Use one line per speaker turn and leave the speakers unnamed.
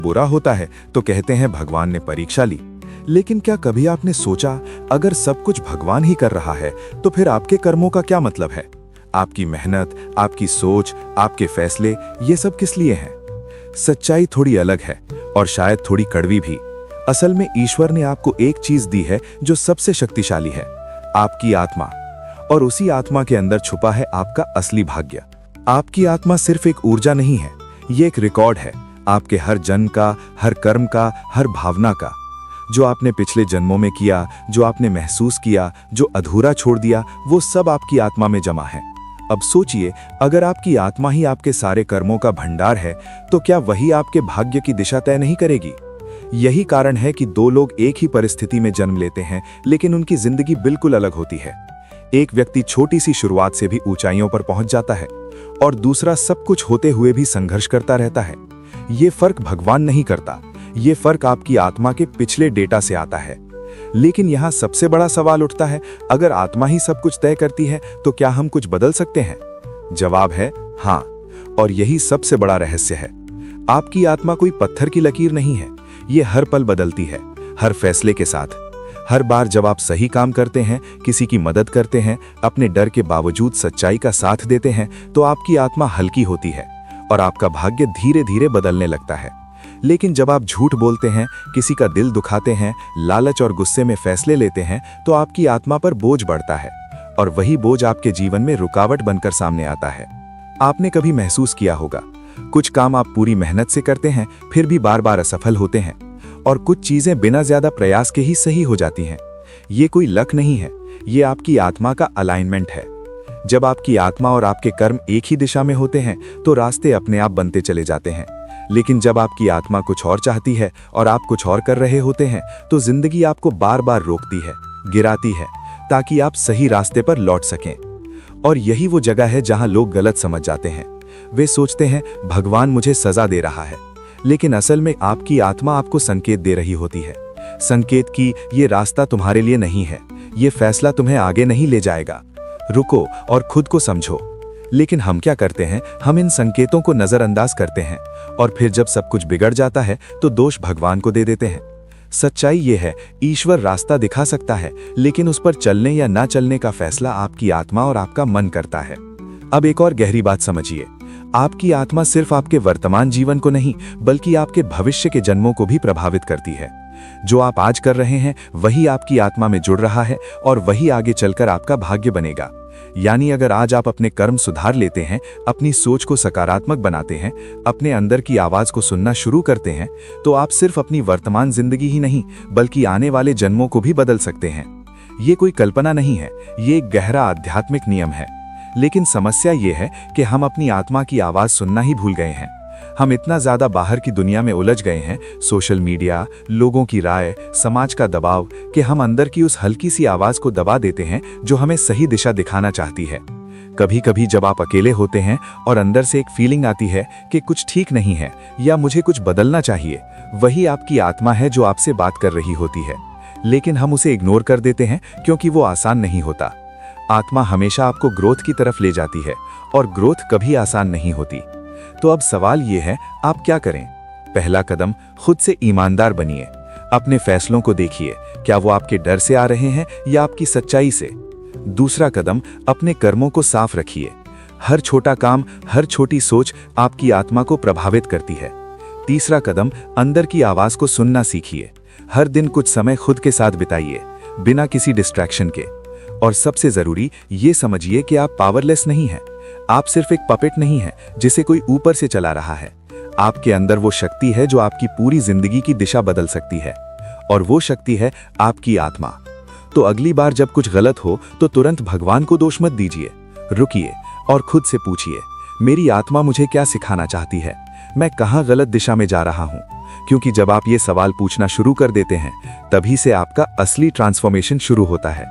बुरा होता है तो कहते हैं भगवान ने परीक्षा ली। लेकिन क्या कभी आपने सोचा, अगर सब कुछ भगवान ही कर रहा है तो फिर आपके कर्मों का क्या मतलब है? आपकी मेहनत, आपकी सोच, आपके फैसले, ये सब किस लिए हैं? सच्चाई थोड़ी अलग है और शायद थोड़ी कड़वी भी। असल में ईश्वर ने आपको एक चीज दी है जो सबसे शक्तिशाली है, आपकी आत्मा। और उसी आत्मा के अंदर छुपा है आपका असली भाग्य। आपकी आत्मा सिर्फ एक ऊर्जा नहीं है, ये एक रिकॉर्ड है आपके हर जन्म का, हर कर्म का, हर भावना का। जो आपने पिछले जन्मों में किया, जो आपने महसूस किया, जो अधूरा छोड़ दिया, वो सब आपकी आत्मा में जमा है। अब सोचिए, अगर आपकी आत्मा ही आपके सारे कर्मों का भंडार है तो क्या वही आपके भाग्य की दिशा तय नहीं करेगी? यही कारण है कि दो लोग एक ही परिस्थिति में जन्म लेते हैं लेकिन उनकी जिंदगी बिल्कुल अलग होती है। एक व्यक्ति छोटी सी शुरुआत से भी ऊंचाइयों पर पहुंच जाता है और दूसरा सब कुछ होते हुए भी संघर्ष करता रहता है। ये फर्क भगवान नहीं करता, ये फर्क आपकी आत्मा के पिछले डेटा से आता है। लेकिन यहाँ सबसे बड़ा सवाल उठता है, अगर आत्मा ही सब कुछ तय करती है तो क्या हम कुछ बदल सकते हैं? जवाब है हाँ, और यही सबसे बड़ा रहस्य है। आपकी आत्मा कोई पत्थर की लकीर नहीं है, ये हर पल बदलती है, हर फैसले के साथ। हर बार जब आप सही काम करते हैं, किसी की मदद करते हैं, अपने डर के बावजूद सच्चाई का साथ देते हैं, तो आपकी आत्मा हल्की होती है और आपका भाग्य धीरे धीरे बदलने लगता है। लेकिन जब आप झूठ बोलते हैं, किसी का दिल दुखाते हैं, लालच और गुस्से में फैसले लेते हैं, तो आपकी आत्मा पर बोझ बढ़ता है और वही बोझ आपके जीवन में रुकावट बनकर सामने आता है। आपने कभी महसूस किया होगा, कुछ काम आप पूरी मेहनत से करते हैं फिर भी बार बार असफल होते हैं, और कुछ चीजें बिना ज्यादा प्रयास के ही सही हो जाती हैं। ये कोई लक नहीं है, ये आपकी आत्मा का अलाइनमेंट है। जब आपकी आत्मा और आपके कर्म एक ही दिशा में होते हैं तो रास्ते अपने आप बनते चले जाते हैं। लेकिन जब आपकी आत्मा कुछ और चाहती है और आप कुछ और कर रहे होते हैं तो जिंदगी आपको बार बार रोकती है, गिराती है, ताकि आप सही रास्ते पर लौट सकें। और यही वो जगह है जहां लोग गलत समझ जाते हैं। वे सोचते हैं भगवान मुझे सजा दे रहा है, लेकिन असल में आपकी आत्मा आपको संकेत दे रही होती है। संकेत कि ये रास्ता तुम्हारे लिए नहीं है, ये फैसला तुम्हें आगे नहीं ले जाएगा, रुको और खुद को समझो। लेकिन हम क्या करते हैं, हम इन संकेतों को नजरअंदाज करते हैं और फिर जब सब कुछ बिगड़ जाता है तो दोष भगवान को दे देते हैं। सच्चाई ये है, ईश्वर रास्ता दिखा सकता है, लेकिन उस पर चलने या ना चलने का फैसला आपकी आत्मा और आपका मन करता है। अब एक और गहरी बात समझिए, आपकी आत्मा सिर्फ आपके वर्तमान जीवन को नहीं बल्कि आपके भविष्य के जन्मों को भी प्रभावित करती है। जो आप आज कर रहे हैं वही आपकी आत्मा में जुड़ रहा है और वही आगे चलकर आपका भाग्य बनेगा। यानी अगर आज आप अपने कर्म सुधार लेते हैं, अपनी सोच को सकारात्मक बनाते हैं, अपने अंदर की आवाज को सुनना शुरू करते हैं, तो आप सिर्फ अपनी वर्तमान जिंदगी ही नहीं बल्कि आने वाले जन्मों को भी बदल सकते हैं। ये कोई कल्पना नहीं है, ये एक गहरा आध्यात्मिक नियम है। लेकिन समस्या ये है कि हम अपनी आत्मा की आवाज सुनना ही भूल गए हैं। हम इतना ज्यादा बाहर की दुनिया में उलझ गए हैं, सोशल मीडिया, लोगों की राय, समाज का दबाव, कि हम अंदर की उस हल्की सी आवाज को दबा देते हैं जो हमें सही दिशा दिखाना चाहती है। कभी कभी जब आप अकेले होते हैं और अंदर से एक फीलिंग आती है कि कुछ ठीक नहीं है या मुझे कुछ बदलना चाहिए, वही आपकी आत्मा है जो आपसे बात कर रही होती है। लेकिन हम उसे इग्नोर कर देते हैं क्योंकि वो आसान नहीं होता। आत्मा हमेशा आपको ग्रोथ की तरफ ले जाती है और ग्रोथ कभी आसान नहीं होती। तो अब सवाल ये है, आप क्या करें? पहला कदम, खुद से ईमानदार बनिए। अपने फैसलों को देखिए, क्या वो आपके डर से आ रहे हैं या आपकी सच्चाई से? दूसरा कदम, अपने कर्मों को साफ रखिए। हर छोटा काम, हर छोटी सोच आपकी आत्मा को प्रभावित करती है। तीसरा कदम, अंदर की आवाज को सुनना सीखिए। हर दिन कुछ समय खुद के साथ बिताइए, बिना किसी डिस्ट्रैक्शन के। और सबसे जरूरी, ये समझिए कि आप पावरलेस नहीं हैं। आप सिर्फ एक पपेट नहीं है जिसे कोई ऊपर से चला रहा है। आपके अंदर वो शक्ति है जो आपकी पूरी जिंदगी की दिशा बदल सकती है, और वो शक्ति है आपकी आत्मा। तो अगली बार जब कुछ गलत हो तो तुरंत भगवान को दोष मत दीजिए। रुकिए और खुद से पूछिए, मेरी आत्मा मुझे क्या सिखाना चाहती है? मैं कहाँ गलत दिशा में जा रहा हूँ? क्योंकि जब आप ये सवाल पूछना शुरू कर देते हैं, तभी से आपका असली ट्रांसफॉर्मेशन शुरू होता है।